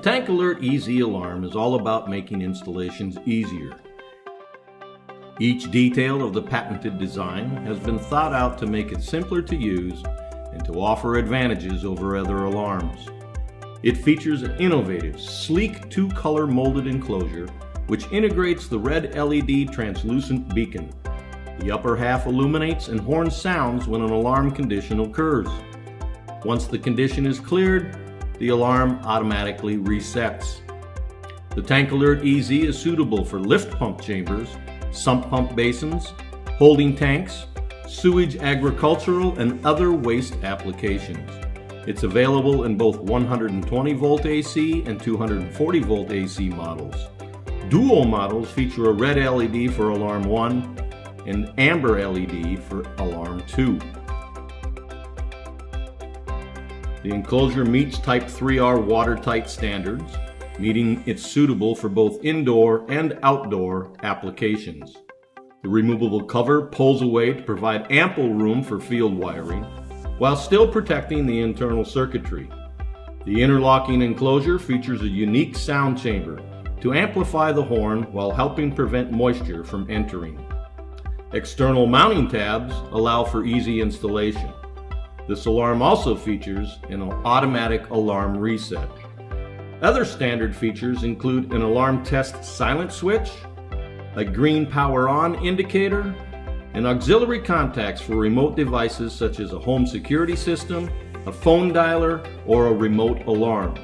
Tank Alert EZ alarm is all about making installations easier. Each detail of the patented design has been thought out to make it simpler to use and to offer advantages over other alarms. It features an innovative, sleek two-color molded enclosure which integrates the red LED translucent beacon. The upper half illuminates and horn sounds when an alarm condition occurs. Once the condition is cleared, the alarm automatically resets. The Tank Alert EZ is suitable for lift pump chambers, sump pump basins, holding tanks, sewage, agricultural, and other waste applications. It's available in both 120 volt AC and 240 volt AC models. Dual models feature a red LED for Alarm 1 and amber LED for Alarm 2. The enclosure meets Type 3R watertight standards, meaning it's suitable for both indoor and outdoor applications. The removable cover pulls away to provide ample room for field wiring, while still protecting the internal circuitry. The interlocking enclosure features a unique sound chamber to amplify the horn while helping prevent moisture from entering. External mounting tabs allow for easy installation. This alarm also features an automatic alarm reset. Other standard features include an alarm test silent switch, a green power on indicator, and auxiliary contacts for remote devices such as a home security system, a phone dialer, or a remote alarm.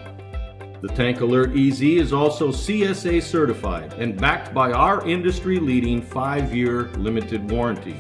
The Tank Alert EZ is also CSA certified and backed by our industry-leading 5-year limited warranty.